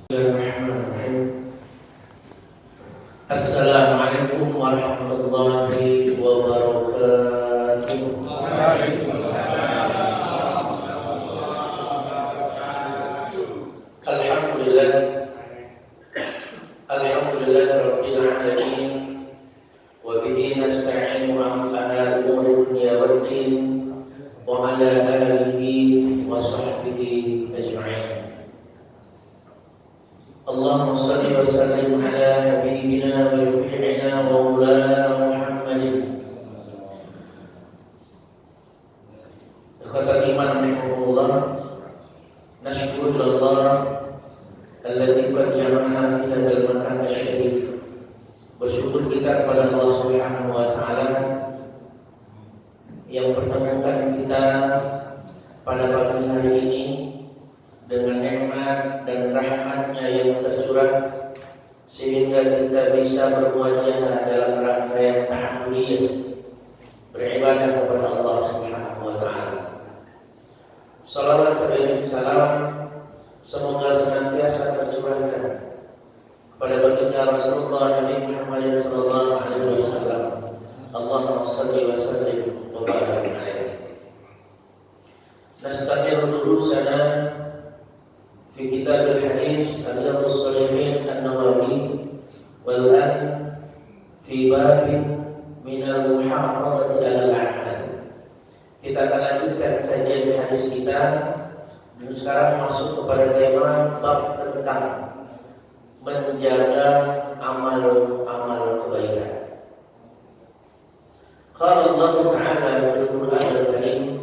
Bismillahirrahmanirrahim. Assalamualaikum warahmatullahi wabarakatuh. Alhamdulillah. Alhamdulillah rabbil alamin. Wa bihi nasta'inu ala umuri dunya waddin wa ala alihi wa sahbihi ajma'in. Allahumma salli wa sallim ala habibina wa syafi'ina wa maulana Muhammadin. Ikhwatal iman rahimahullah, nashkuru Allah alladzi qad jama'ana fi hadzal makan asy-syarif. Bersyukur kita kepada Allah Subhanahu wa taala yang pertemukan kita pada pagi hari ini dengan nikmat dan rahmatnya yang tercurah, sehingga kita bisa bermuajahah dalam rangkaian ta'abbudiyah beribadah kepada Allah Subhanahu wa taala. Salawat dan salam semoga senantiasa tercurahkan kepada baginda Rasulullah Nabi Muhammad sallallahu alaihi wasallam. Allahumma shalli wa sallim wa barik alaihi. Nastaqir durusana fi kitab al-hadis Riyadhus Shalihin An-Nawawi wal an fi bab min al-muhafazati 'ala al-a'mal. Kita akan lanjutkan kajian hadis kita dan sekarang masuk kepada tema bab tentang menjaga amal-amal kebaikan. Qala Allah Ta'ala fil Qur'an al-Karim,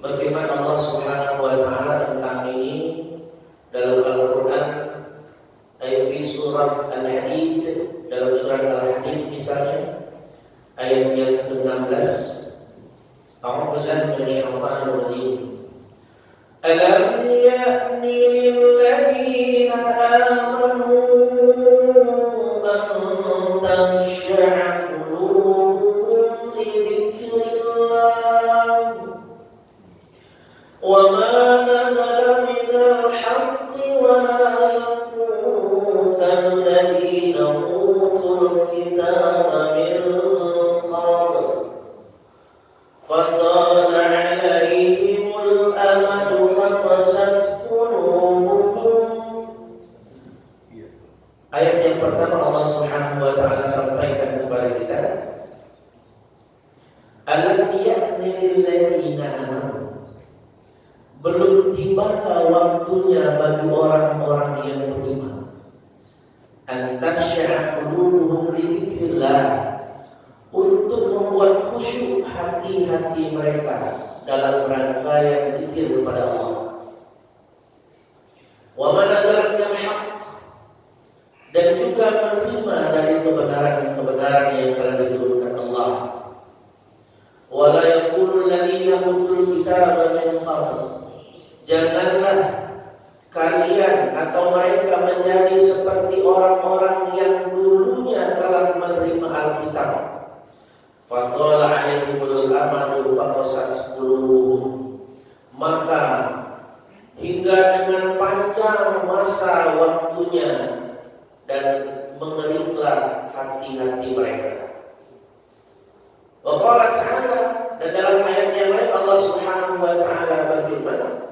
berfirman Allah Subhanahu wa taala tentang ini dalam Al-Quran, ayat fi surah Al-Hadid, dalam surah Al-Hadid misalnya ayat yang ke-16. A'udzubillahi minasyaitonir rajim. Alam ya'ni lilladzina amanu an takhsha'a qulubuhum li dzikrillah wa ma nazala minal haqq wa la yakunu kalladzina utul kitaba min qabl fatala 'alaihimul amadu faqasat qulubuhum. Ayat yang pertama Allah Subhanahu wa taala sampaikan kepada kita, alam ya'ni lilladzina amanu, belum tibakah waktunya bagi orang-orang yang beriman, an takhsha'a qulubuhum li dzikrillah, untuk membuat khusyuk hati-hati mereka dalam rangkaian zikir kepada Allah. Wa ma nazala minal haqq, dan juga menerima dari kebenaran-kebenaran yang telah diturunkan Allah. Wa la yaqulu alladziina utul kitaba min qabl, janganlah kalian atau mereka menjadi seperti orang-orang yang dulunya telah menerima Alkitab. Fatala 'alaihimul amadu faqasat qulubuhum, maka hingga dengan panjang masa waktunya dan mengeringlah hati-hati mereka. Wa qala ta'ala, dan dalam ayat yang lain Allah Subhanahu wa taala berfirman,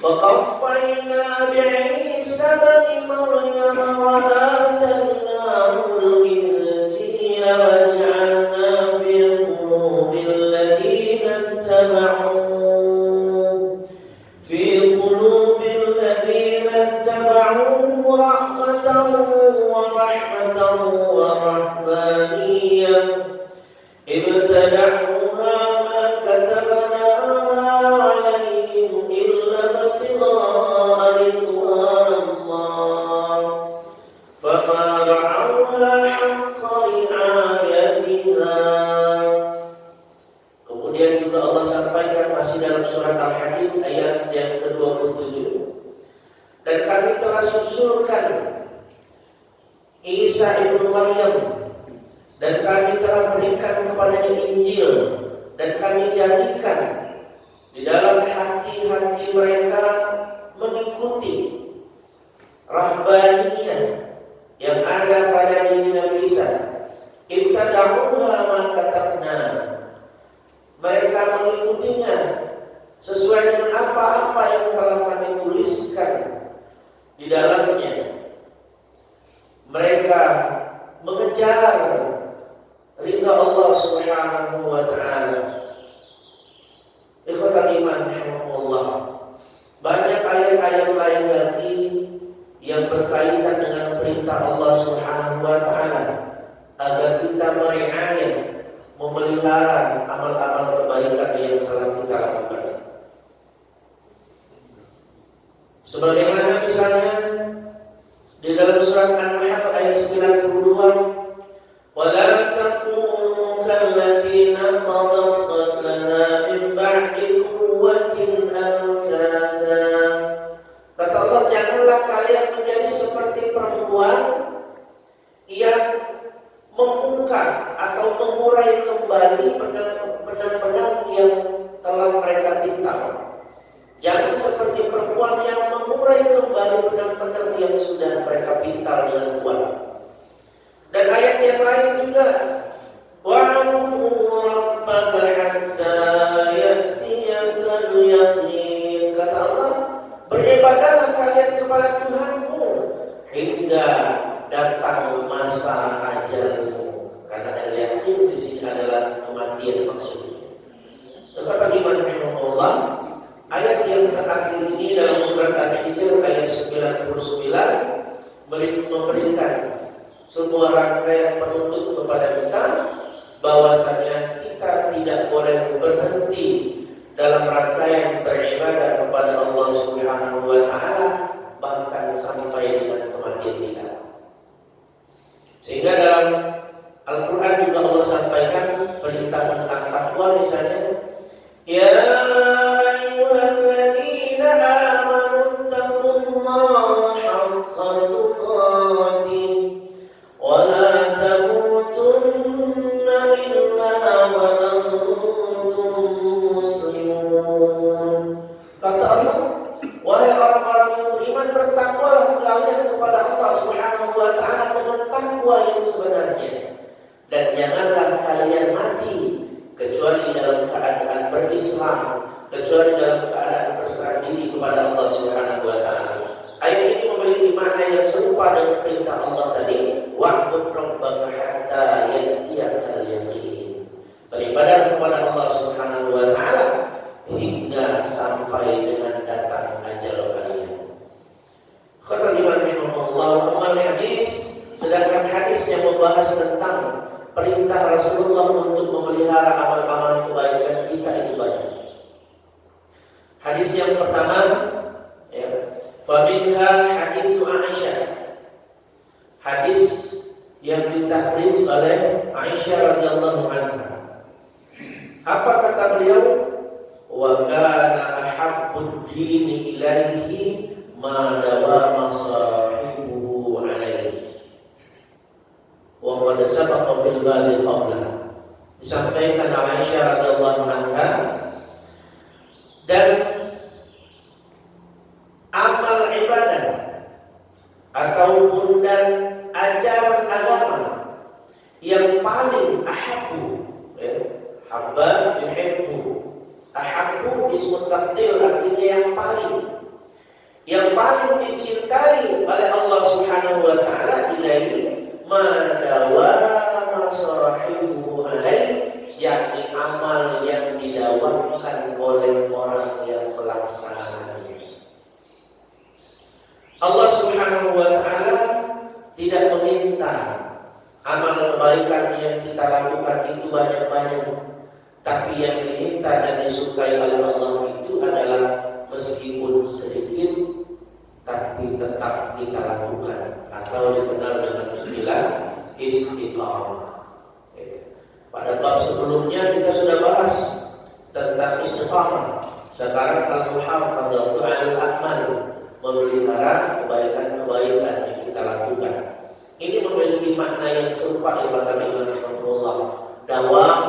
wa qaffayna bi'isa ibn Maryam wa atainahu al-injila wa ja'alna fi qulubil ladzina ittaba'u rahmatan wa rahbaniyah ibtada'uha ma katabnaha 'alaihim illa ibtigha'a ridwanillah fama ra'awha haqqa ri'ayatiha. Kemudian juga Allah sampaikan masih dalam surat Al-Hadid ayat yang ke-27, dan kami telah susulkan Isa ibnu Maryam, dan kami telah berikan kepadanya Injil, dan kami jadikan di dalam hati-hati mereka mengikuti rahbaniyah yang ada pada diri Nabi Isa. Ibtada'uha ma katabna. Mereka mengikutinya sesuai dengan apa-apa yang telah kami tuliskan di dalamnya. Mereka mengejar ridha Allah Subhanahu wa ta'ala. Ikhwatal iman rahimahullah. Banyak ayat-ayat lain lagi yang berkaitan dengan perintah Allah Subhanahu wa ta'ala agar kita meriayat, memelihara amal-amal kebaikan yang telah kita lakukan. Sebagaimana misalnya di dalam surat An-Nahl ayat 92, "Wala takunu kalladziina qadat ghaslaha min ba'di quwwatin ankatha." Kata Allah, janganlah kalian menjadi seperti perempuan yang membuka atau mengurai kembali benang-benang yang telah mereka pintal. Jangan seperti perempuan yang mengurai kembali benang-benang yang sudah mereka pintal dengan kuat. Dan ayat yang lain juga, wa'budu rabbaka hatta ya'tiyakal yaqin. Kata Allah, beribadahlah kalian kepada Tuhanmu hingga datang masa ajalmu. Karena al-yaqin di sini adalah kematian maksudnya. Kata Imam Rahimahullah, ayat yang terakhir ini dalam surat Al-Hijr ayat 99 memberikan sebuah rangkaian penuntut kepada kita bahwasanya kita tidak boleh berhenti dalam rangkaian beribadah kepada Allah Subhanahu wa ta'ala bahkan sampai dengan kematian kita. Sehingga dalam Al-Quran juga Allah sampaikan perintah tentang takwa, misalnya, ya ayyuhalladzina amanu taqullaha haqqa tuqatih wa la tamutunna illa wa antum muslimun. Kata Allah, wahai orang-orang yang beriman, bertakwalah kalian kepada Allah Subhanahu wa ta'ala dengan takwa yang sebenarnya, dan janganlah kalian mati kecuali dalam keadaan berislam, kecuali dalam keadaan berserah diri kepada Allah Subhanahu wa ta'ala. Ayat ini memiliki makna yang serupa dengan perintah Allah tadi, wa'bud rabbaka hatta ya'tiyakal yaqin. Beribadah kepada Allah Subhanahu wa ta'ala hingga sampai dengan datang ajal kalian. Kata Imam Rahimahullah, amal hadis, sedangkan hadis yang membahas tentang perintah Rasulullah untuk memelihara amal-amal kebaikan kita itu banyak. Hadis yang pertama, ya, faminha hadithu Aisyah. Hadis yang ditakhrij oleh Aisyah radhiyallahu anha. Apa kata beliau? Wa kana ahabbud dini ilaihi ma dawama sahibuhu alaihi wa qad sabaqa fil babi qabla. Disampaikan oleh Aisyah radhiyallahu anha, dan amal ibadah ataupun dan ajaran agama yang paling ahabbu, habba yuhibbu, ahabbu ismu tafdil, artinya yang paling dicintai oleh Allah Subhanahu wa ta'ala, ilaihi madawama sahibuhu alaihi, yakni amal yang didawamkan oleh orang yang melaksananya. Allah Subhanahu wa ta'ala tidak meminta amal kebaikan yang kita lakukan itu banyak-banyak, tapi yang diminta dan disukai oleh Allah itu adalah meskipun sedikit tapi tetap kita lakukan, atau dikenal dengan istilah istiqamah. Pada bab sebelumnya kita sudah bahas tentang istiqamah. Sekarang al-muhafadzatu 'alal a'mal, memelihara kebaikan-kebaikan yang kita lakukan. Ini memiliki makna yang serupa ibadah Allah. Dawam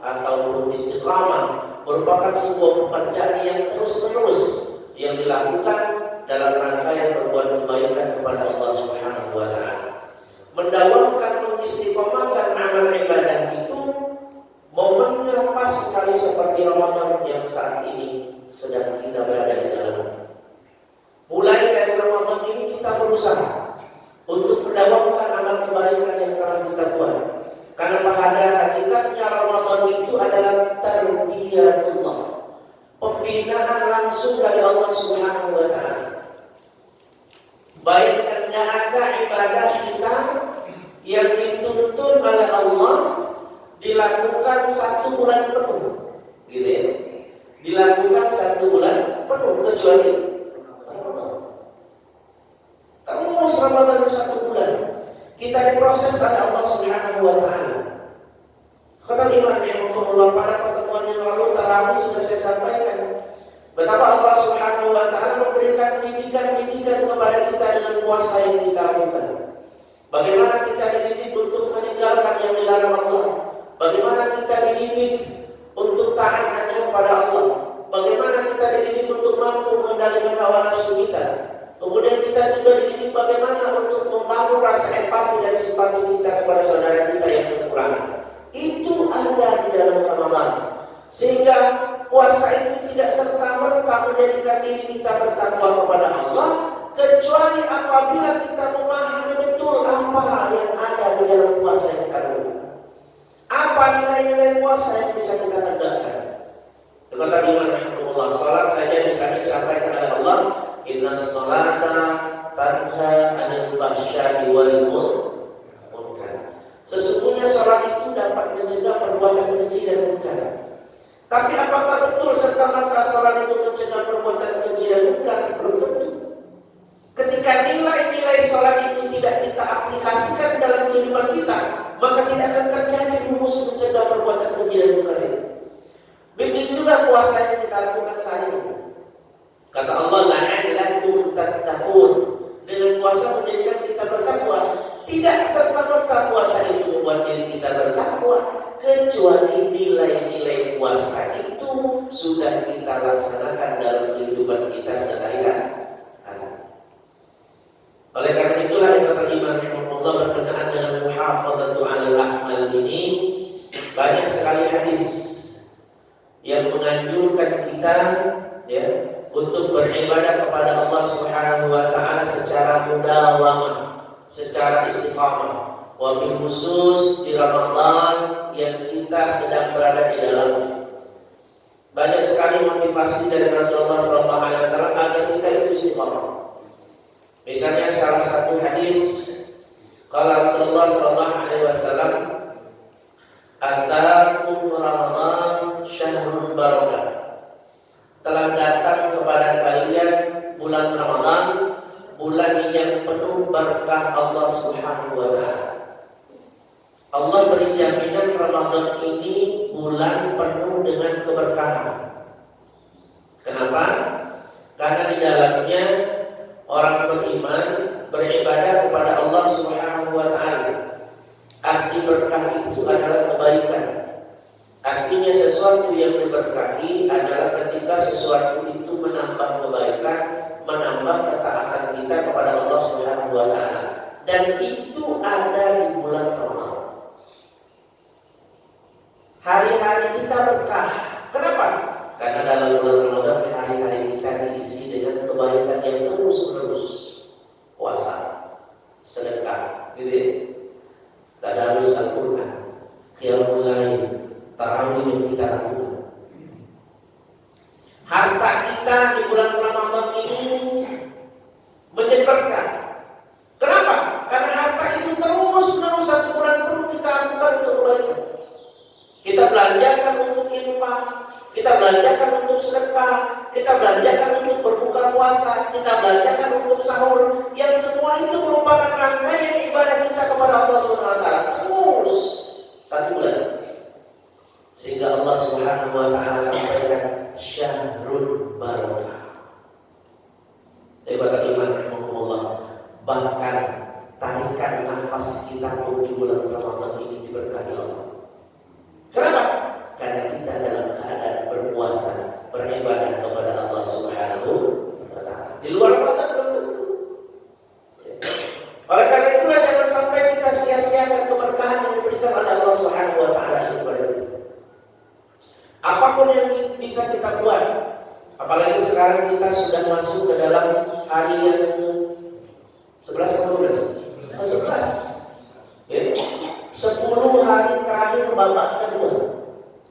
ataupun istiqamah merupakan sebuah pekerjaan yang terus-menerus yang dilakukan dalam rangkaian berbuat kebaikan kepada Allah Subhanahu wa taala. Mendawamkan, mengistiqomahkan amal ibadah itu momennya pas sekali seperti Ramadan yang saat ini sedang kita berada di dalamnya. Mulai dari Ramadan ini kita berusaha untuk mendawamkan amal kebaikan yang telah kita buat. Karena pada hakikatnya Ramadan itu adalah tarbiyatullah, pembinaan langsung dari Allah Subhanahu wa taala. Bayangkan ada ibadah kita yang dituntun oleh Allah dilakukan 1 bulan penuh, gitu ya. Dilakukan 1 bulan penuh kecuali terus Ramadan 1 bulan kita diproses oleh Allah Subhanahu wa taala. Kata Imam Rahimahullah, pada pertemuan yang lalu tarawih sudah saya sampaikan betapa Allah Subhanahu wa taala memberikan didikan-didikan kepada kita dengan puasa yang kita lakukan. Bagaimana kita dididik untuk meninggalkan yang dilarang Allah, bagaimana kita dididik untuk taat hanya kepada Allah, bagaimana kita dididik untuk mampu mengendalikan hawa nafsu kita. Kemudian kita juga dididik bagaimana untuk membangun rasa empati dan simpati kita kepada saudara kita yang kekurangan. Itu ada di dalam Ramadan. Sehingga puasa itu tidak serta-merta menjadikan diri kita bertakwa kepada Allah, kecuali apabila kita memahami betul apa yang ada di dalam puasa yang kita lakukan. Apa nilai-nilai puasa yang bisa kita tegakkan? Kata Imam Rahimahullah, salat saja bisa disampaikan oleh Allah, inna sholata tanha anil fahsya'i wal munkar. Sesungguhnya salat itu dapat mencegah perbuatan keji dan munkar. Tapi apakah betul serta-merta salat itu mencegah perbuatan keji dan munkar? Belum tentu. Ketika nilai-nilai salat itu tidak kita aplikasikan dalam kehidupan kita, maka tidak akan terjadi rumus mencegah perbuatan keji dan munkar itu. Begitu juga puasa yang kita lakukan saat ini. Kata Allah, la'allakum tattaqun. Dengan puasa menjadikan kita bertakwa. Tidak serta-merta puasa itu membuat diri kita bertakwa, kecuali nilai-nilai puasa itu sudah kita laksanakan dalam kehidupan kita sehari-hari. Oleh karena itulah yang kata Imam Rahimahullah berkenaan dengan muhafadzatu 'alal a'mal ini, banyak sekali hadis yang menganjurkan kita ya untuk beribadah kepada Allah Subhanahu wa taala secara mudawamah, secara istiqamah. Wabil khusus di Ramadan yang kita sedang berada di dalamnya. Banyak sekali motivasi dari Rasulullah SAW agar kita itu istiqamah. Misalnya salah satu hadis, kalau Rasulullah SAW, "Atakum Ramadan syahrul barakah." Telah datang kepada kalian bulan Ramadan, bulan yang penuh berkah Allah Subhanahu wa taala. Allah beri jaminan Ramadan ini bulan penuh dengan keberkahan. Kenapa? Karena di dalamnya orang beriman beribadah kepada Allah Subhanahu wa taala. Arti berkah itu adalah kebaikan. Artinya sesuatu yang diberkahi adalah ketika sesuatu itu menambah kebaikan, menambah ketaatan kita kepada Allah Subhanahu wa taala. Dan itu ada di bulan Ramadan. Hari-hari kita berkah. Kenapa? Karena dalam bulan Ramadan hari-hari kita diisi dengan kebaikan yang terus-menerus. Puasa, sedekah, gitu ya. Tadarus Al-Quran, qiyamul lail, tarawih yang kita lakukan. Harta kita di bulan Ramadan ini menjadi berkah. Kenapa? Karena harta itu terus-menerus 1 bulan penuh kita lakukan untuk kebaikan. Kita belanjakan untuk infak, kita belanjakan untuk sedekah, kita belanjakan untuk berbuka puasa, kita belanjakan untuk sahur. Yang semua itu merupakan rangkaian ibadah kita kepada Allah Subhanahu wa taala. Terus 1 bulan. Sehingga Allah Subhanahu wa taala sampaikan syahrul barakah. Kata Imam Rahimahullah, bahkan tarikan nafas kita pun di bulan Ramadan ini diberkahi Allah. Kenapa? Karena kita dalam keadaan berpuasa, beribadah kepada Allah Subhanahu wa taala. Di luar Ramadan Apapun yang bisa kita buat, apalagi sekarang kita sudah masuk ke dalam hari yang ke-11 atau 12? Ke-11. Ya. 10 hari terakhir babak kedua.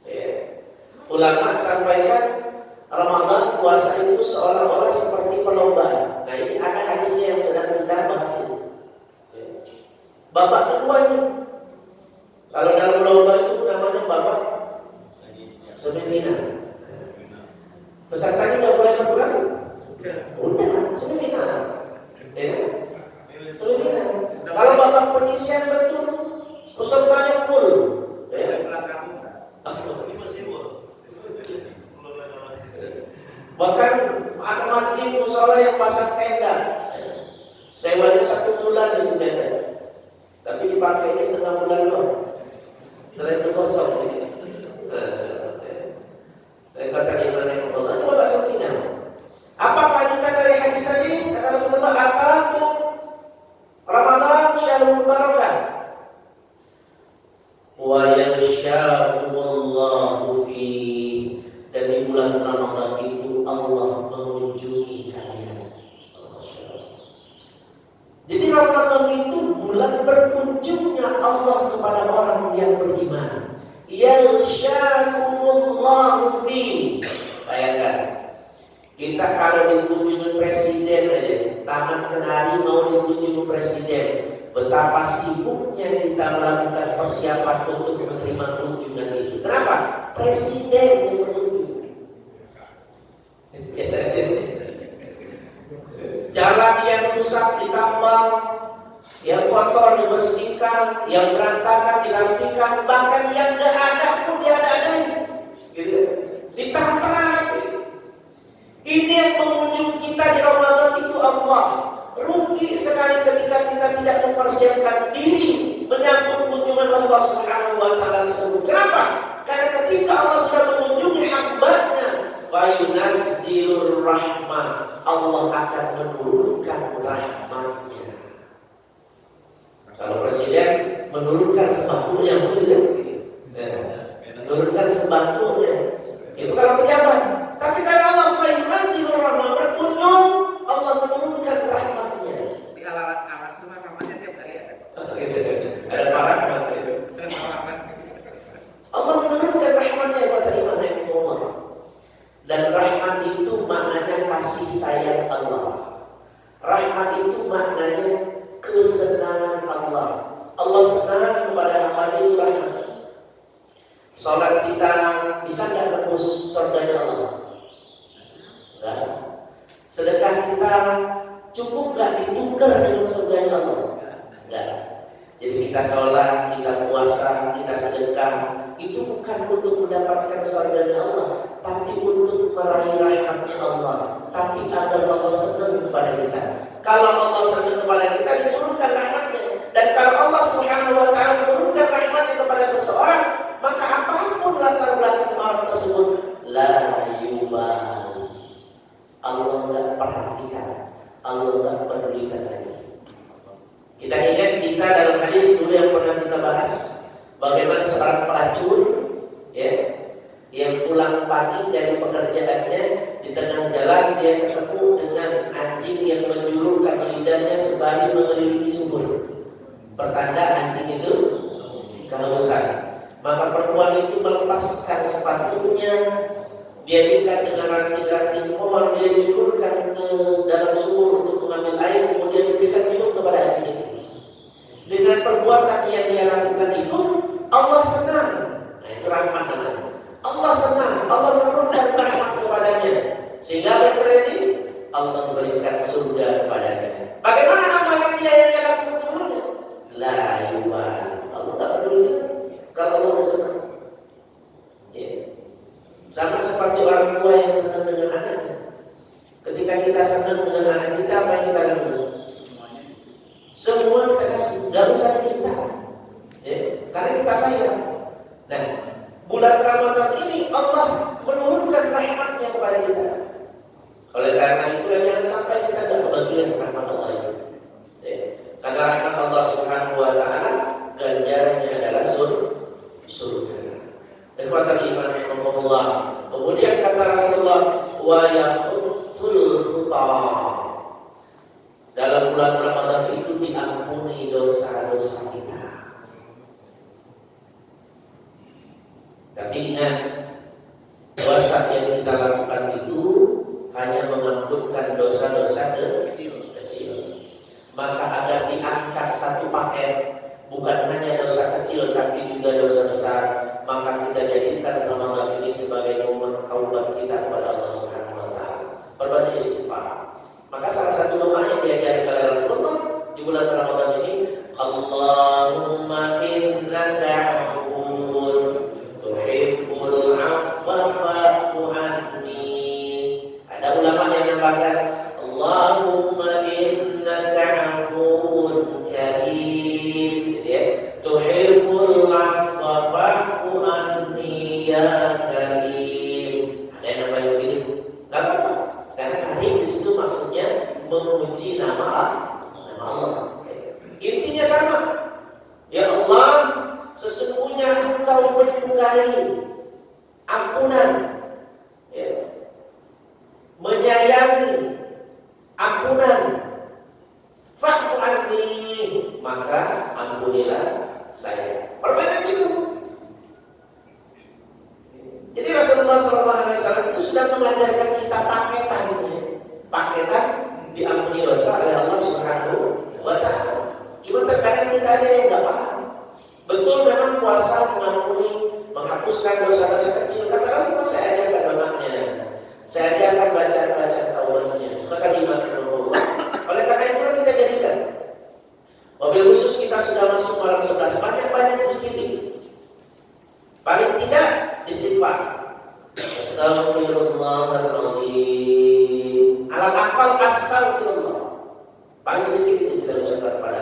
Ya. Ulama sampaikan Ramadan puasa itu seolah-olah seperti perlombaan. Nah, ini ada hadisnya yang sedang kita bahas ini. Ya. Babak kedua ini, kalau dalam lomba itu namanya babak semifinal. Pesertanya udah mulai berkurang? Udah, semifinal. Ya. Semifinal. Kalau babak penyisian betul, pesertanya full. Ya. Bahkan ada masjid musola yang pasang tenda. Sewanya 1 bulan itu tenda. Tapi dipakainya setengah bulan doang. Setelah itu kosong. Kata Imam Rahimahullah, itu babak semifinal. Apa lanjutan dari hadis tadi? Kata Rasulullah, "Atakum Ramadan syahrul barakah wa yaghshakumullahu fi." Dan di bulan Ramadan itu Allah mengunjungi kalian. Jadi Ramadan itu bulan berkunjungnya Allah kepada orang yang beriman. Yaghshakumullahu fi. Bayangkan, kita kalau dikunjungi presiden aja, taman kenari mau dikunjungi presiden, betapa sibuknya kita melakukan persiapan untuk menerima kunjungan itu. Kenapa? Presiden yang berkunjung. Jalan yang rusak ditambal, yang kotor dibersihkan, yang berantakan dirapikan, bahkan yang gak ada pun diada-adain, gitu. Ditata lagi. Ini yang mengunjungi kita di Ramadan itu Allah. Rugi sekali ketika kita tidak mempersiapkan diri menyambut kunjungan Allah Subhanahu wa taala tersebut. Kenapa? Karena ketika Allah sudah mengunjungi hamba-Nya, fayunazzilur rahmah, Allah akan menurunkan rahmat-Nya. Kalau presiden menurunkan sembahkunya, begitu ya? Menurunkan sembahkunya. Itu kalau pejabat. Tapi kalau Allah fayunazzilur rahmah, berkunjung, Allah menurunkan rahmat-Nya. Di alas rumah rahmatnya tiap hari ada. Ada rahmat itu. Allah menurunkan rahmat-Nya kepada Imam Rahimahullah. Dan rahmat itu maknanya kasih sayang Allah. Rahmat itu maknanya kesenangan Allah. Allah senang kepada hamba itu rahmat. Salat kita bisa nggak tembus surganya Allah? Enggak. Sedekah kita cukup nggak ditukar dengan surganya Allah? Enggak. Jadi kita sholat, kita puasa, kita sedekah, itu bukan untuk mendapatkan surganya Allah, tapi untuk meraih rahmatnya Allah, tapi agar Allah senang kepada kita. Kalau Allah senang kepada kita, diturunkan rahmatnya. Dan kalau Allah Subhanahu wa taala menurunkan rahmatnya kepada seseorang, maka apapun latar belakang orang tersebut, la yubal, Allah tidak perhatikan, Allah tidak pedulikan lagi. Kita ingat kisah dalam hadis dulu yang pernah kita bahas, bagaimana seorang pelacur, ya, yang pulang pagi dari pekerjaannya, di tengah jalan dia ketemu dengan anjing yang menjulurkan lidahnya sembari mengelilingi sumur. Pertanda anjing itu kehausan. Maka perempuan itu melepaskan sepatunya, dia ikat dengan ranting-ranting pohon, dia julurkan ke dalam sumur untuk mengambil air, kemudian diberikan minum kepada anjing itu. Dengan perbuatan yang dia lakukan itu, Allah senang. Nah, itu rahmat namanya. Allah senang, Allah menurunkan rahmat kepadanya. Sehingga apa yang terjadi? Allah memberikan surga kepadanya. Bagaimana amalan dia yang dia lakukan sebelumnya? La yubal, Allah tak peduli kalau Allah senang. Ya. Sama seperti orang tua yang senang dengan anaknya. Ketika kita senang dengan anak kita, apa yang kita lakukan? Semua kita kasih, gak usah diminta, ya, karena kita sayang. Nah, bulan Ramadan ini Allah menurunkan rahmatnya kepada kita. Oleh karena itu, jangan sampai kita tidak kebagian rahmat Allah itu. Ya, karena rahmat Allah Subhanahu wa taala ganjarannya adalah surga. Ikhwatal iman rahimakumullah, Allah. Kemudian kata Rasulullah, wa yakhuttul khuta. Dalam bulan Ramadan itu diampuni dosa-dosa kita. Tapi ingat, dosa yang kita lakukan itu hanya mengampunkan dosa-dosa kecil. Maka agar diangkat satu paket, bukan hanya dosa kecil tapi juga dosa besar, maka kita jadikan Ramadan ini sebagai momen taubat kita kepada Allah Subhanahu wa taala. Perbanyak istighfar. Maka salah satu doa yang diajarkan oleh Rasulullah di bulan Ramadan ini, Allahumma innaka afuwwun tuhibbul afwa fa'fu anni. Ada ulama yang menambahkan, Allahumma innaka afuwwun karim, gitu ya. Tuhibbul afwa fa'fu anni ya karim. Ada yang namanya begitu? Enggak apa-apa. Karena karim di situ maksudnya memuji nama Allah. Intinya sama. Ya Allah, sesungguhnya Engkau menyukai ampunan, ya, menyayangi ampunan. Fa'fu anni, maka ampunilah saya. Perbanyak itu. Jadi Rasulullah SAW itu sudah mengajarkan kita paketan diampuni dosa oleh Allah Subhanahu wa taala. Cuma terkadang kita aja yang nggak paham. Betul memang puasa mengampuni, menghapuskan dosa-dosa kecil. Kata Rasulullah, saya ajarkan doanya, saya ajarkan bacaan taubatnya. Maka dimaknullah. Oleh karena itulah kita jadikan. Mobil khusus kita sudah masuk malam 11, banyak zikir. Paling tidak istighfar. Astaghfirullahaladzim. Alat akal astaghfirullah. Paling sedikit itu kita ucapkan kepada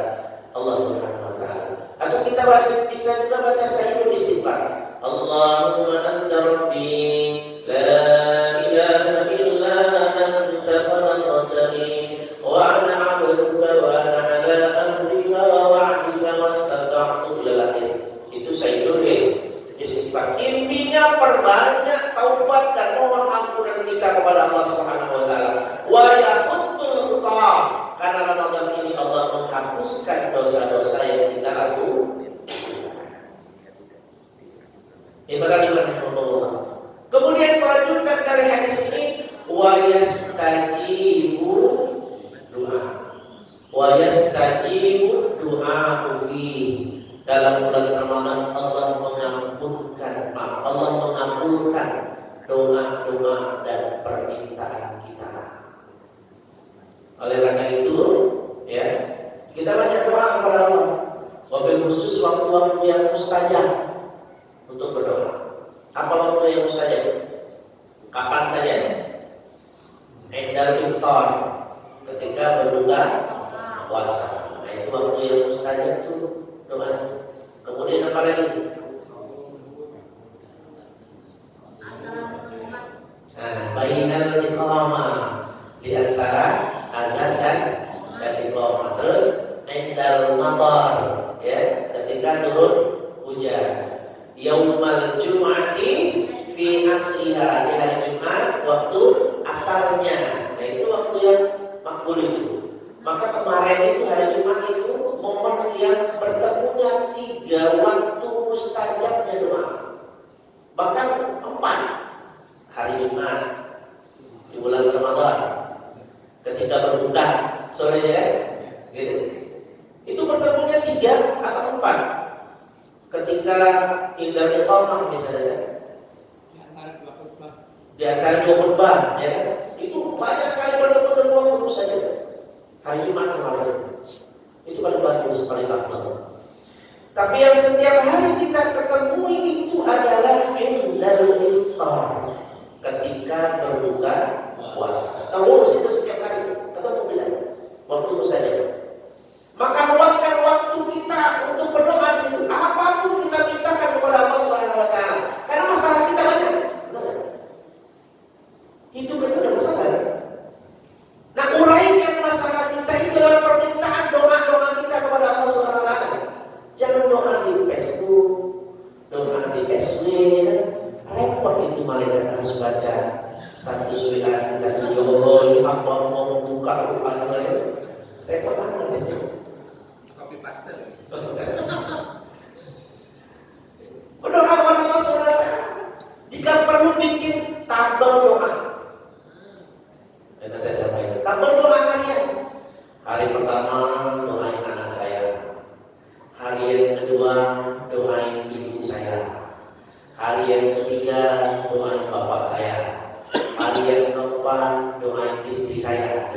Allah Subhanahu wa taala. Atau kita bisa juga baca sayyidul istighfar. Allahumma anta rabbi la ilaha illa anta khalaqtani wa ana 'abduka wa ana 'ala ahdika wa wa'dika mastata'tu ila akhir. Itu sayyidul istighfar. Intinya perbanyak taubat dan mohon ampunan kita kepada Allah Subhanahu wa taala. Wa yakhuttul khuta. Karena Ramadan ini Allah menghapuskan dosa-dosa yang kita lakukan. Ibadah Allah. Kemudian kelanjutan dari hadis ini, wa yastajibu doa. Wa yastajibu doa fi. Dalam bulan Ramadan Allah mengampunkan, Allah mengabulkan doa-doa dan permintaan kita. Oleh karena itu, ya, kita banyak doa kepada Allah. Wabil khusus waktu-waktu yang mustajab untuk berdoa. Apa waktu yang mustajab? Kapan saja? Indal iftar, ketika berbuka puasa. Nah, itu waktu yang mustajab itu doa. Kemudian apa lagi? Bainal iqamah, di antara azan dan iqamah. Terus indal matar, ya, ketika turun hujan. Yaumal jum'ati fi asriha, di hari Jumat waktu asarnya. Nah, itu waktu yang makbul itu. Maka kemarin itu hari Jumat itu momen yang bertemunya 3 waktu mustajabnya doa. Bahkan 4 hari Jumat di bulan Ramadan ketika berbuka sorenya kan, gitu. Itu bertemunya 3 atau 4 ketika indal iqamah misalnya, di antara 2 khutbah, ya kan? Itu banyak sekali bertemu waktu saja. Hari Jumat kemarin itu paling bagus, paling akmal. Tapi yang setiap hari kita ketemui itu adalah indal iftar, ketika berbuka puasa. Tahu itu setiap hari ketemu kita waktu saja. Maka luangkan waktu kita untuk berdoa di situ. Apapun kita mintakan kepada Allah Subhanahu wa taala. Karena masalah kita banyak. Hidup itu ada masalah. Nah, uraikan masalah kita itu dalam permintaan doa-doa kita kepada Allah Subhanahu wa taala. Jangan doa di Facebook, doa di SW, repot itu malah mereka harus baca status WA kita. Ya Allah, ini hamba mau buka Al-Quran, repot amat itu. Copy paste. Berdoa kepada Allah SWT. Jika perlu bikin tabel doa. Dan saya sampaikan, tabel doa harian. Hari pertama doain anak saya. Hari yang kedua doain ibu saya. Hari yang ketiga doain bapak saya. Hari yang keempat doain istri saya.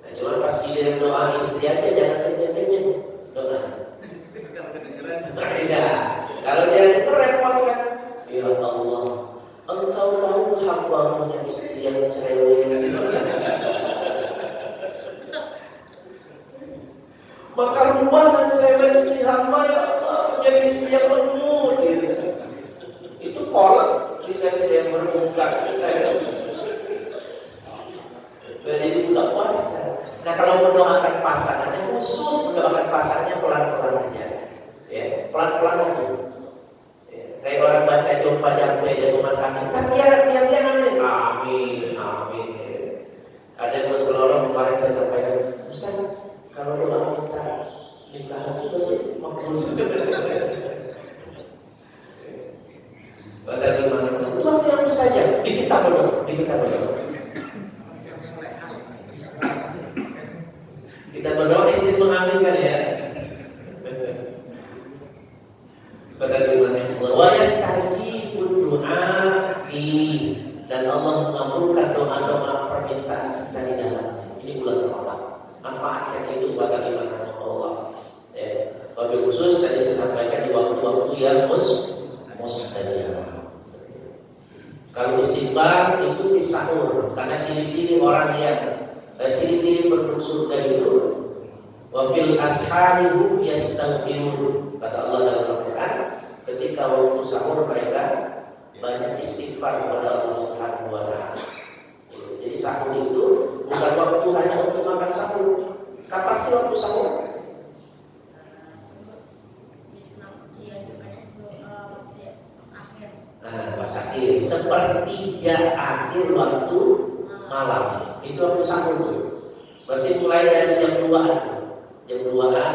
Nah, cuma pas giliran doa istri aja jangan kenceng-kenceng doa. Nah, tidak. Kalau dia itu repot kan. Ya Allah, Engkau tahu hamba punya istri yang cerewet. Maka rubah dan cerewet istri hamba ya Allah menjadi istri yang lembut gitu. Itu kolak di Desember buka kita ya. Jadi buka puasa. Nah kalau mendoakan pasangannya khusus mendoakan pasangannya pelan-pelan aja, ya pelan-pelan aja. Ya, kayak orang baca jompa jampe dan umat kami, kan biar dia amin, amin. Ya. Ada yang berselorong kemarin saya sampaikan, Ustaz, kalau doa minta nikah lagi berarti makbul juga. Kata gimana? Itu waktu yang mustajab. Bikin tabel dong. Kita berdoa istri mengambilkan ya. Kata gimana? Wa yastajibud du'a fi, dan Allah mengabulkan doa-doa permintaan kita di dalam. Ini bulan Ramadan. Manfaatkan itu buat bagaimana Allah. Wabil khusus tadi saya sampaikan di waktu-waktu yang mustajab. Kalau istighfar itu fi sahur, karena ciri-ciri orang yang ciri-ciri penduduk surga itu wa fil ashari hum yastaghfirun. Kata Allah dalam Al-Qur'an, ketika waktu sahur mereka banyak istighfar kepada Allah Subhanahu wa taala. Jadi sahur itu bukan waktu hanya untuk makan sahur. Kapan sih waktu sahur? Nah, pas akhir sepertiga akhir waktu malam itu waktu sahur tuh. Berarti mulai dari jam 2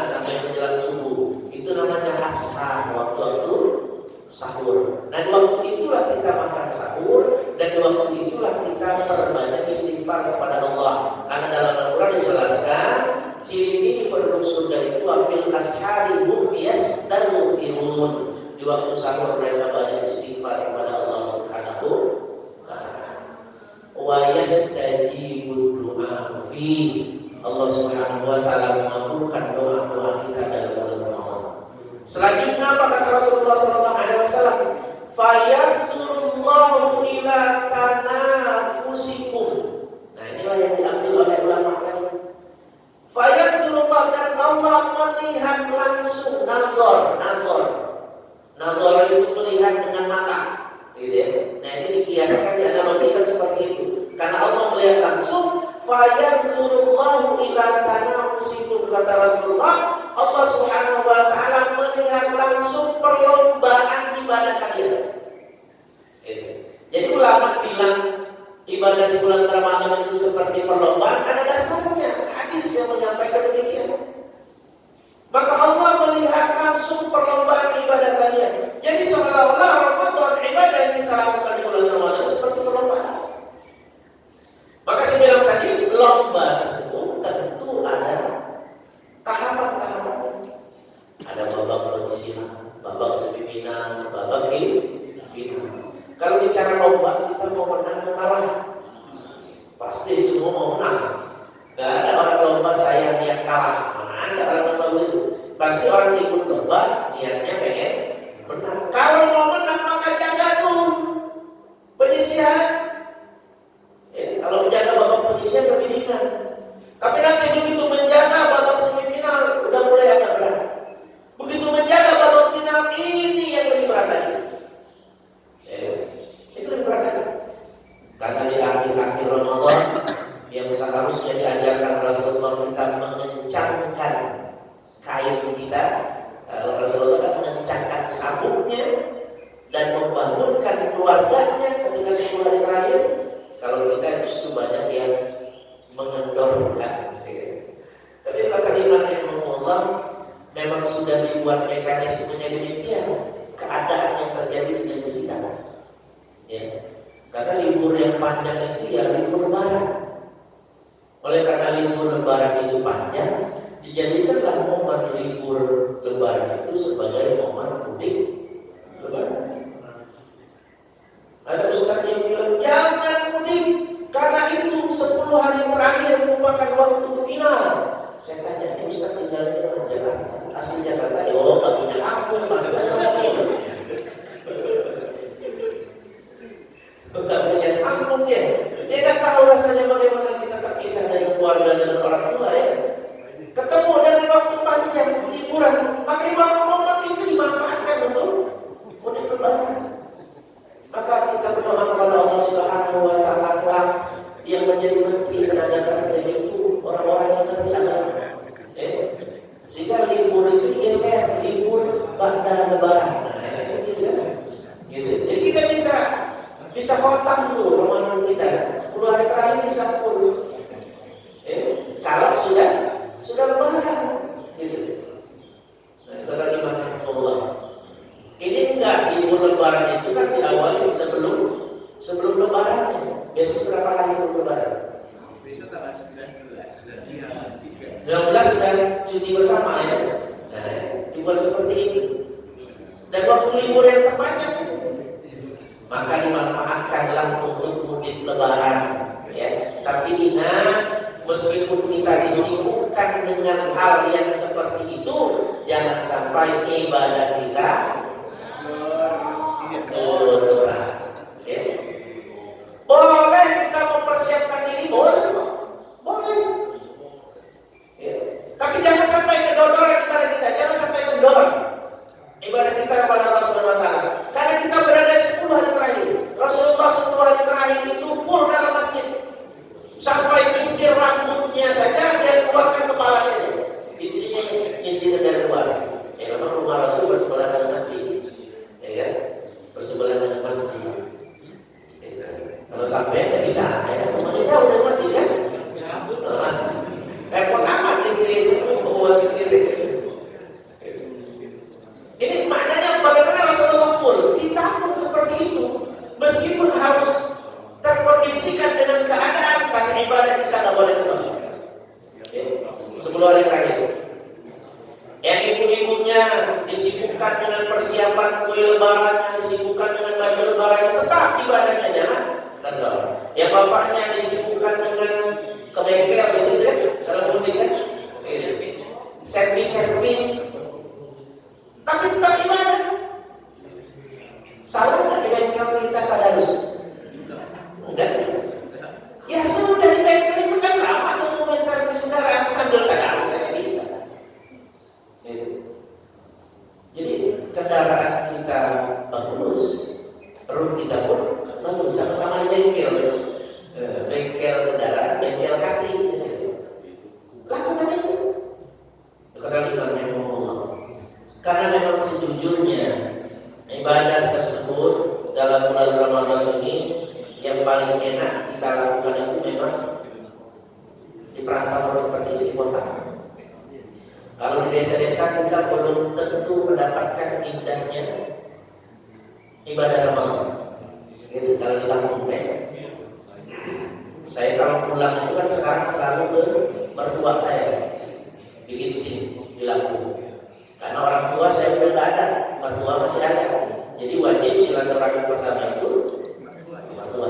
sampai menjelang subuh itu namanya ashar, waktu sahur. Dan waktu itulah kita makan sahur, dan waktu itulah kita perbanyak istighfar kepada Allah. Karena dalam Al-Quran dijelaskan ciri-ciri penduduk surga itu afil ashari hum yastaghfirun. Di waktu sahur mereka banyak istighfar kepada Allah Subhanahu wa ta'ala. Wa yastajibud du'a fi, Allah Subhanahu wa ta'ala mengabulkan doa-doa kita dalam bulan Ramadan. Selanjutnya apa kata Rasulullah sallallahu alaihi wasallam? Fayanzurullahu ila tanafusikum. Nah, inilah yang diambil oleh ulama tadi. Fayanzurullah, dan Allah melihat langsung. Nazar itu melihat dengan mata, gitu ya. Nah ini dikiaskan, dianalogikan seperti itu. Karena Allah melihat langsung. Fayanzurullahu ila tanafusikum, kata Rasulullah, Allah Subhanahu wa ta'ala melihat langsung perlombaan ibadah kalian. Gitu. Jadi ulama bilang ibadah di bulan Ramadan itu seperti perlombaan, ada dasarnya. Hadis yang menyampaikan demikian. Maka Allah melihat langsung perlombaan ibadah kalian. Jadi seolah-olah Ramadan, ibadah yang kita lakukan di bulan Ramadan seperti perlombaan. Maka saya bilang tadi, lomba tersebut tentu ada tahapan-tahapan. Ada babak penyisihan, babak semifinal, babak final. Kalau bicara lomba, kita mau menang, mau kalah. Pasti semua mau menang. Gak ada orang lomba saya niat kalah. Mana ada orang lomba itu? Pasti orang ikut lomba niatnya pengen menang. Kalau mau menang maka jaga tuh penyisihan. Kalau menjaga babak penyisihan lebih ringan. Tapi nanti begitu menjaga babak semifinal udah mulai agak berat. Begitu menjaga babak final ini yang lebih berat lagi. Ini lebih berat lagi. Karena di akhir-akhir Ramadan yang seharusnya diajarkan Rasulullah kita mengencangkan kain kita. Kalau Rasulullah kan mengencangkan sabuknya dan membangunkan keluarganya ketika Karena libur yang panjang itu ya libur lebaran. Oleh karena libur lebaran itu panjang, dijadikanlah momen libur lebaran itu sebagai momen mudik lebaran. Ada ustaz yang bilang jangan mudik karena itu 10 hari terakhir merupakan waktu final. Saya tanya, ini ustaz tinggalnya di Jakarta, asli Jakarta, oh nggak punya kampung, bangsa kampung. Nggak punya kampung dia. Dia nggak tahu rasanya bagaimana kita terpisah dari keluarga dan orang tua ya. Ketemu dengan waktu panjang liburan, maka momen itu dimanfaatkan untuk mudik lebaran. Maka kita berdoa kepada Allah Subhanahu wa taala kelak yang menjadi menteri tenaga kerja itu orang-orang yang ngerti agama. Sehingga libur itu digeser, libur pada lebaran. Nah, gitu kan? Gitu. Jadi kita bisa khotam tuh Ramadan kita. 10 hari terakhir bisa full. Kalau sudah lebaran, gitu. Nah, kata Imam Allah. Ini enggak libur lebaran itu kan diawali sebelum lebaran. Besok berapa hari sebelum lebaran? Besok tanggal 19 sudah biar 19 sudah cuti bersama ya. Nah, dibuat seperti itu. Dan waktu libur yang terpanjang itu, maka dimanfaatkanlah untuk mudik lebaran. Ya. Tapi ingat, meskipun kita disibukkan dengan hal yang seperti itu, jangan sampai ibadah kita kurang. Ya. Boleh kita mempersiapkan diri, boleh. Ya. Tapi jangan sampai kedodoran ibadah kita, jangan sampai kendor ibadah kita kepada Allah Subhanahu wa taala. Karena kita berada 10 hari terakhir. Rasulullah 10 hari terakhir itu full dalam masjid. Sampai nyisir rambutnya saja dia keluarkan kepalanya. Istrinya nyisir dari luar. Ya memang rumah Rasul bersebelahan dengan masjid. Ya kan? Bersebelahan dengan masjid. Ya. Kalau sampai nggak bisa, ya rumahnya jauh dari masjid kan? Repot amat istri itu bawa sisir. Ini maknanya bagaimana Rasulullah full. Kita pun seperti itu. Meskipun harus terkondisikan dengan keadaan, tapi ibadah kita nggak boleh kurang. 10 hari terakhir. Yang ibu-ibunya disibukkan dengan persiapan kue lebarannya, disibukkan dengan baju lebarannya, tetap ibadahnya jangan kendor. Yang bapaknya disibukkan dengan ke bengkel gitu ya, dalam mudik kan, servis, tapi tetap ibadah. Salah nggak di bengkel kita tadarus? Enggak. Ya sudah di bengkel itu kan lama tunggu servis kendaraan sambil tadarus saya bisa. Jadi kendaraan kita bagus, perut kita pun bagus, sama-sama di bengkel. Bengkel kendaraan, bengkel hati. Lakukan itu. Kata Imam Allah. Karena memang sejujurnya ibadah tersebut dalam bulan Ramadan ini yang paling enak kita lakukan itu memang di perantauan seperti ini di kota. Kalau di desa-desa kita belum tentu mendapatkan indahnya ibadah Ramadan. Gitu kalau di kampung saya kalau pulang itu kan sekarang selalu ke mertua saya di Istin, di Lampung. Karena orang tua saya udah nggak ada, mertua masih ada. Jadi wajib silaturahmi pertama itu mertua.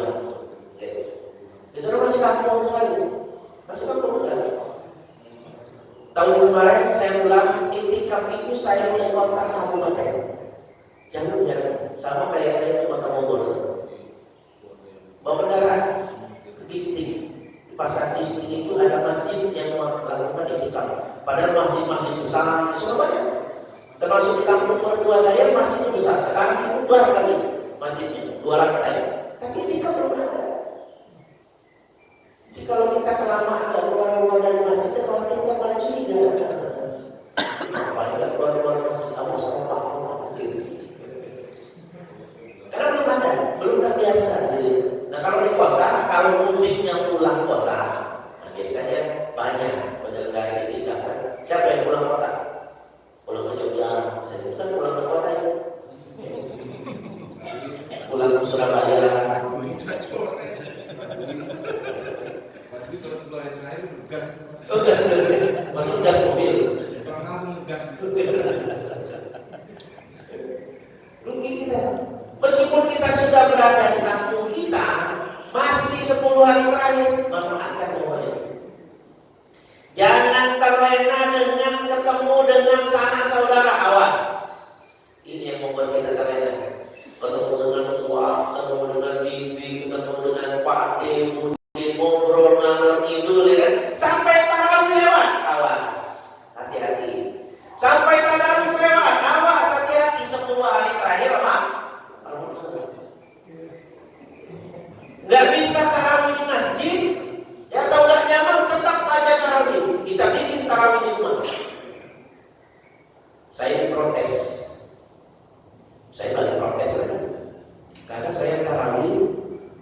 Di sana masih kampung sekali, Tahun kemarin saya pulang, itikaf itu saya di kota kabupaten. Jangan sama kayak saya di kota Bogor. Bawa kendaraan Istin. Di pasar Istin itu ada masjid yang melakukan itikaf. Padahal masjid-masjid besar di Surabaya. Termasuk di kampung mertua saya masjidnya besar. Sekarang diubah lagi masjidnya 2 lantai. Tapi itikaf belum ada. Jadi kalau kita kelamaan nggak keluar dari masjidnya, kalau kita malah curiga. Ngapain nggak keluar masjid? Awas apa gitu. Karena belum terbiasa. Gitu. Nah kalau di kota, kalau mudiknya pulang kota, nah biasanya banyak penyelenggara itikaf kan. Siapa yang pulang kota? Pulang ke Jogja, saya itu kan pulang ke kota itu. Pulang ke Surabaya, Masuk gas mobil. Rugi kita. Meskipun kita sudah berada di kampung kita, masih 10 hari terakhir, manfaatkan momen itu. Jangan terlena dengan ketemu dengan sanak saudara, awas. Ini yang membuat kita terlena. Ketemu dengan tua, ketemu dengan bibi, ketemu dengan pak de, bude, ngobrol ngalor ngidul, ya kan? Sampai tarawih lewat, awas, hati-hati. Sampai tarawih lewat, awas, hati-hati. 10 hari terakhir apa? Nggak bisa tarawih di masjid, ya kalau nggak nyaman tetap aja tarawih. Kita bikin tarawih di rumah. Saya diprotes. Saya balik protes lagi. Karena saya tarawih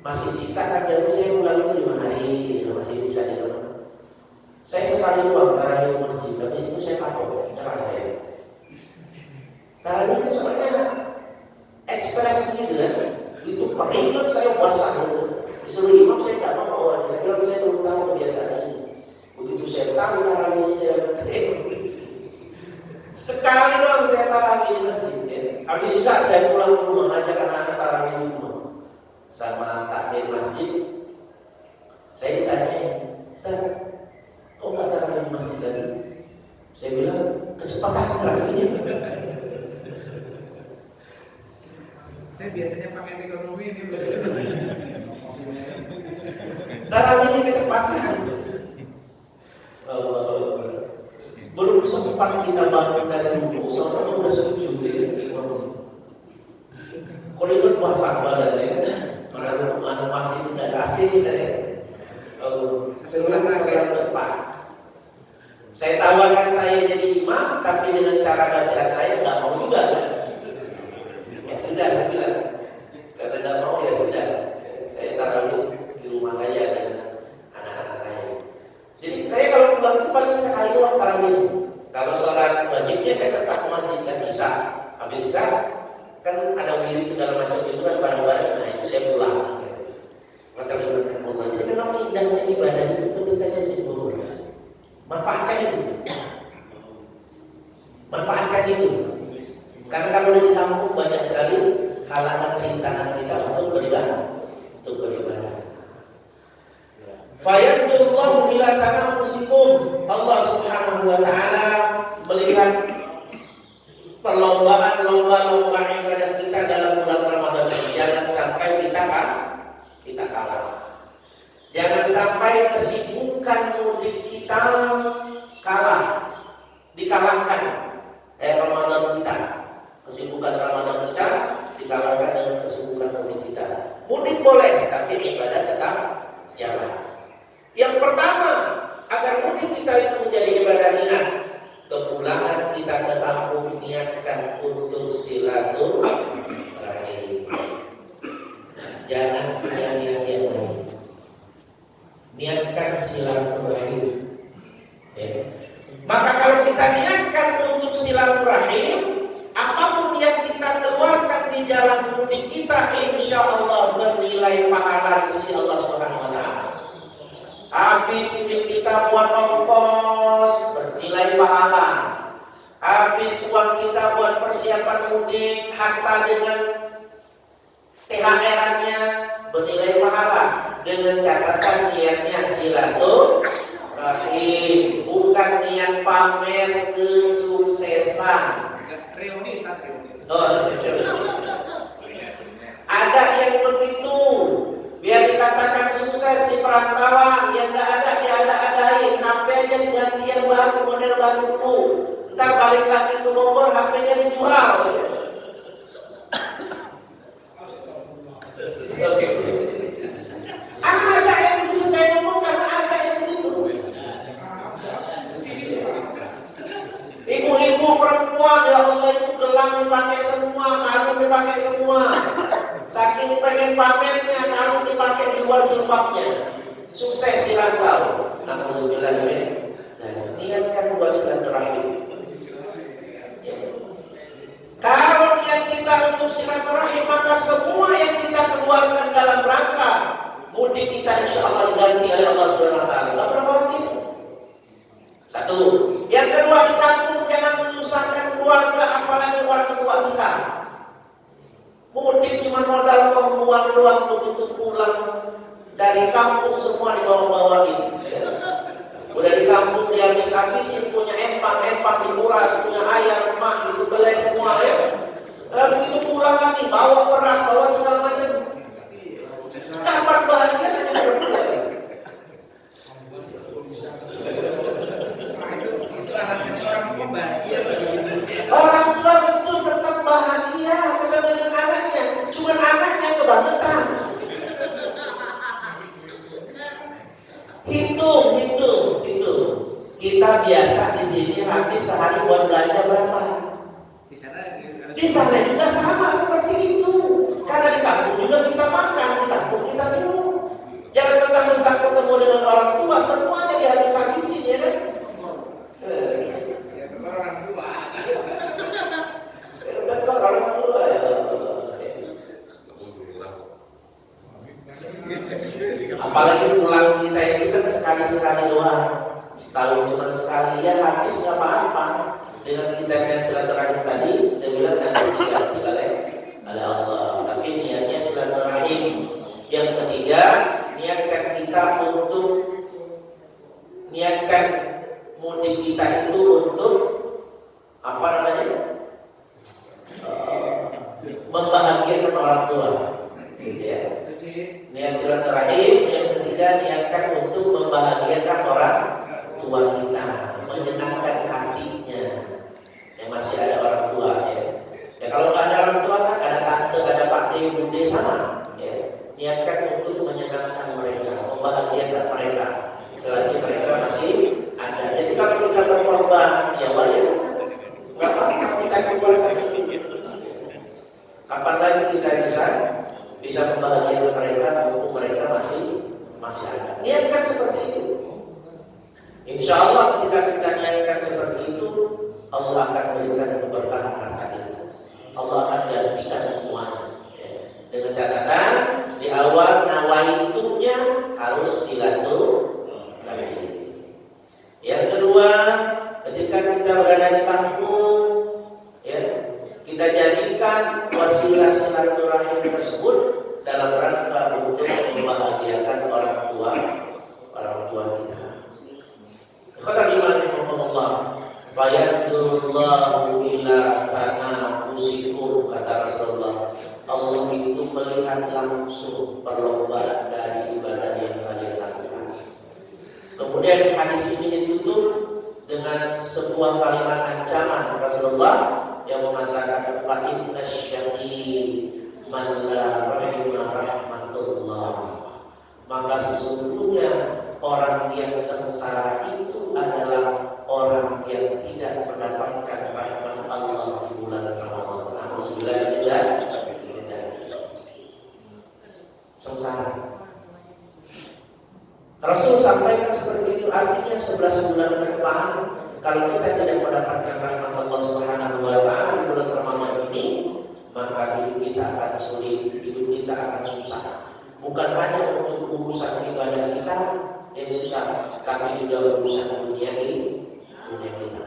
masih sisa kan dari saya pulang itu 5 hari, masih sisa di sana. Saya sekali pulang tarawih di masjid, habis itu saya kapok, nyerah saya. Tarawih itu sebenarnya ekspres gitu kan. Itu peringat saya puasa gitu. Disuruh imam saya tidak mau bawa. Saya bilang saya belum tahu kebiasaan sini. Begitu saya tahu tarawih saya sekali doang saya tarawih di masjid. Ya. Habis sisa saya pulang ke rumah ngajak anak-anak tarawih di rumah sama takbir masjid. Saya ditanya, Ustaz, kok nggak tarawih di masjid lagi? Saya bilang kecepatan tarawihnya. Saya biasanya pakai ekonomi ini. Tarawihnya kecepatan. Belum sempat kita bangun dari rumah, soalnya udah sujud ya. Kalau ikut puasa badan ya, mana masjid tidak ada AC kita ya. Sebenarnya agak cepat. Saya tawarkan saya jadi imam, tapi dengan cara bacaan saya nggak mau juga kan. Ya sudah, saya bilang karena nggak mau ya sudah. Saya taruh di rumah saya dengan anak-anak saya. Jadi saya kalau pulang itu paling sekali doang tarawih. Kalau sholat wajibnya saya tetap ke masjid kan bisa. Habis itu kan ada wirid segala macam itu kan bareng-bareng. Nah itu saya pulang. Maka Allah. Jadi memang indahnya ibadah itu ketika di rumah. Manfaatkan itu. Manfaatkan itu. Karena kalau di kampung banyak sekali halangan rintangan kita untuk beribadah. Fayanzurullahu ila tanafusikum. Allah Subhanahu wa taala melihat perlombaan lomba ibadah kita dalam bulan Ramadan ini. Jangan sampai kita kalah. Jangan sampai kesibukan mudik kita dikalahkan Ramadan kita. Kesibukan Ramadan kita dikalahkan dengan kesibukan mudik kita. Mudik boleh, tapi ibadah tetap jalan. Yang pertama, agar mudik kita itu menjadi ibadah ringan, kepulangan kita ke kampung niatkan untuk silaturahim. Jangan punya niat yang lain. Niatkan silaturahim. Ya. Maka kalau kita niatkan untuk silaturahim, apapun yang kita keluarkan di jalan mudik kita, insya Allah bernilai pahala di sisi Allah Subhanahu wa taala. Habis duit kita buat ongkos, bernilai pahala. Habis uang kita buat persiapan mudik, harta dengan THR-nya, bernilai pahala. Dengan catatan niatnya silaturahim, bukan niat pamer kesuksesan. Reuni. Ada yang begitu, biar dikatakan sukses di perantauan, yang nggak ada diada-adain, HP aja diganti yang baru, model baru dulu. Ntar balik lagi ke Bogor, HP-nya dijual. Ada yang begitu, saya ngomong karena ada yang begitu. Ibu-ibu perempuan, ya Allah, itu gelang dipakai semua, kalung dipakai semua. Saking pengen pamernya, kalung dipakai di luar jilbabnya. Sukses di rantau. Alhamdulillah. Niatkan buat silaturahim. Ya. Kalau niat kita untuk silaturahim, maka semua yang kita keluarkan dalam rangka mudik kita insya Allah diganti oleh Allah Subhanahu wa taala. Enggak perlu khawatir. satu. Yang kedua, di kampung jangan menyusahkan keluarga, apalagi orang tua kita. Mudik cuma modal uang doang, begitu pulang dari kampung semua dibawa-bawain. Udah di kampung dihabis-habisin, punya empang dikuras, punya ayam, emak disembelih semua ya. Begitu pulang lagi, bawa beras, bawa segala macam. Kapan bahagia tanya berdua? Itu alasannya orang tua bahagia bagi Orang tua betul tetap bahagia dengan anaknya, cuma anaknya kebangetan. Hitung. Kita biasa di sini habis sehari buat belanja berapa? Di sana juga sama seperti itu. Karena di kampung juga kita makan, di kampung kita minum. Jangan mentang-mentang ketemu dengan orang tua semuanya dihabis-habisin ya kan? ya orang tua. Kan orang tua ya. Apalagi pulang kita itu kan sekali-sekali doang. Setahun cuma sekali ya habis nggak apa-apa. Dengan kita yang silaturahim tadi, saya bilang nanti tiga oleh Allah. Tapi niatnya silaturahim. Yang ketiga, niatkan mudik kita itu untuk apa namanya? Membahagiakan orang tua. Gitu ya. Niat silaturahim. Yang ketiga, niatkan untuk membahagiakan orang tua kita, menyenangkan hatinya. Yang masih ada orang tua ya. Ya kalau nggak ada orang tua kan ada tante, ada pak de, bude sama. Ya. Niatkan untuk menyenangkan mereka, membahagiakan mereka selagi mereka masih ada. Jadi kalau kita berkorban, ya wajib. Nggak apa-apa kita keluarkan. Kapan lagi kita bisa membahagiakan mereka, mumpung mereka masih ada. Niatkan seperti itu. Insya Allah ketika kita niatkan seperti itu, Allah akan berikan keberkahan harta kita. Allah akan gantikan semuanya. Dengan catatan di awal nawaitunya harus silaturahim. Yang kedua, ketika kita berada di kampung, ya, kita jadikan wasilah silaturahim tersebut dalam rangka untuk membahagiakan orang tua kita. Kata Imam Rahimahullah, "Fayanzurullahu ila tanafusikum," kata Rasulullah. Allah itu melihat langsung perlombaan dari ibadah yang kalian lakukan. Kemudian hadis ini ditutup dengan sebuah kalimat ancaman Rasulullah yang mengatakan, "Fa inna syaqi man la rahima rahmatullah." Maka sesungguhnya orang yang sengsara itu adalah orang yang tidak mendapatkan rahmat Allah di bulan Ramadan. Alhamdulillah tidak. Sengsara. Rasul sampaikan seperti itu, artinya 11 bulan ke depan kalau kita tidak mendapatkan rahmat Allah Subhanahu wa taala di bulan Ramadan ini, maka hidup kita akan sulit, hidup kita akan susah. Bukan hanya untuk urusan ibadah kita yang susah, tapi juga urusan dunia kita.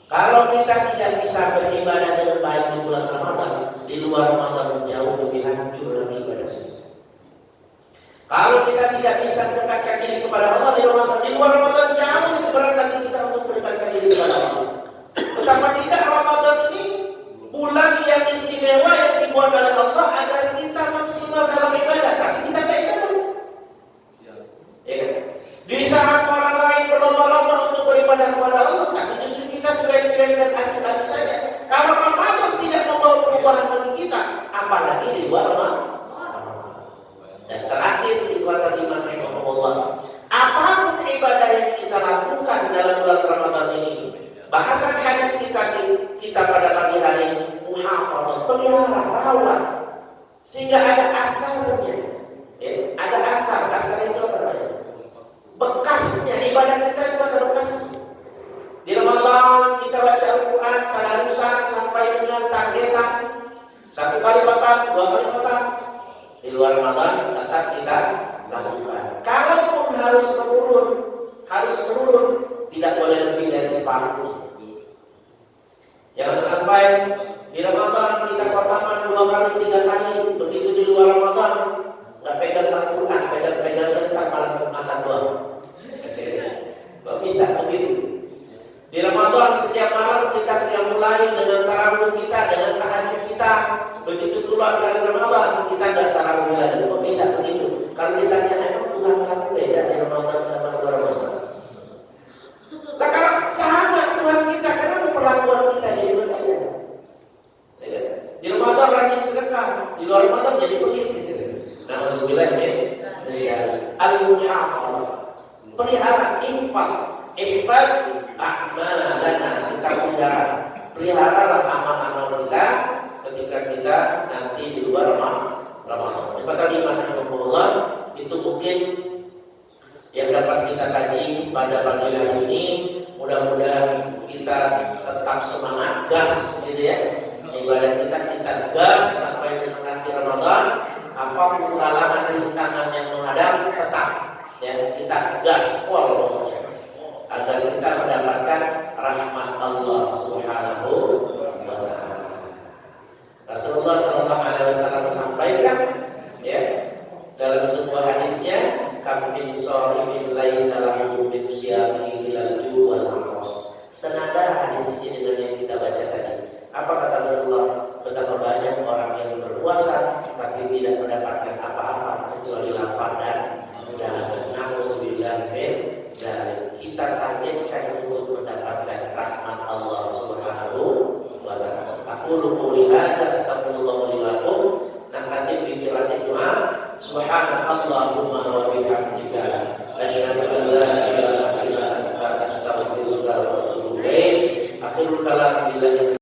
Kalau kita tidak bisa beribadah dengan baik di bulan Ramadan, di luar Ramadan jauh lebih hancur lagi ibadah. Kalau kita tidak bisa mendekatkan diri kepada Allah di Ramadan, di luar Ramadan jauh lebih berat lagi kita untuk mendekatkan diri kepada Allah. Betapa tidak Ramadan ini bulan yang istimewa yang dibuat oleh Allah agar kita maksimal dalam ibadah, tapi kita tidak ibadah. Ya kan? Di saat orang lain berlomba-lomba untuk beribadah kepada Allah, tapi justru kita cuek-cuek dan acuh-acuh saja. Kalau Ramadan tidak membawa perubahan bagi kita, apalagi di luar Ramadan. Dan terakhir di kata Imam Rahimahullah, apapun ibadah yang kita lakukan dalam bulan Ramadan ini, bahasan hadis kita pada pagi hari ini, muhafadzah, pelihara, rawat, sehingga ada akarnya. Ya, ada akar itu apa namanya? Bekasnya, ibadah kita itu ada bekasnya. Di Ramadan kita baca Al-Quran tadarusan sampai dengan targetan 1 kali khatam, 2 kali khatam. Di luar Ramadan tetap kita lakukan. Kalaupun harus menurun, harus menurun, tidak boleh lebih dari separuh. Jangan sampai di Ramadan kita khataman 2 kali, 3 kali, begitu di luar Ramadan nggak pegang Al-Quran, pegang tentang malam Jumatan doang. Nggak bisa begitu. Di Ramadan setiap malam kita mulai dengan tarawih kita, dengan tahajud kita. Begitu keluar dari Ramadan kita nggak tarawih lagi. Kok bisa begitu? Kalau ditanya emang Tuhan kamu beda di Ramadan sama luar Ramadan? Nah kalau sama Tuhan kita, kenapa perlakuan kita jadi berbeda? Di Ramadan rajin sedekah, di luar Ramadan jadi begitu. Nauzubillah min al-muhafadzah. Pelihara infak, a'malana, kita peliharalah amal-amal kita ketika kita nanti di luar Ramadan. Kata Imam Rahimahullah, itu mungkin yang dapat kita kaji pada pagi hari ini. Mudah-mudahan kita tetap semangat, gas gitu ya. Ibadah kita gas sampai dengan akhir Ramadan. Apapun halangan rintangan yang menghadap, tetap ya kita gas pol agar kita mendapatkan rahmat Allah Subhanahu wa taala. Rasulullah sallallahu alaihi wasallam sampaikan ya dalam sebuah hadisnya, kam min sha'imin laisa lahu min siyamihi ilal ju' wal 'athas. Senada hadis ini dengan yang kita baca tadi. Apa kata Rasulullah? Betapa banyak orang yang berpuasa tapi tidak mendapatkan apa-apa kecuali lapar dan dahaga. Na'udzubillah min dzalik. Kita targetkan untuk mendapatkan rahmat Allah Subhanahu wa taala. Aqulu qouli hadza astaghfirullah li wa lakum. Nanti pikiran doa subhanallahumma wa bihamdika asyhadu an la ilaha illa anta astaghfiruka wa atubu ilaik. Akhirul kalam billahi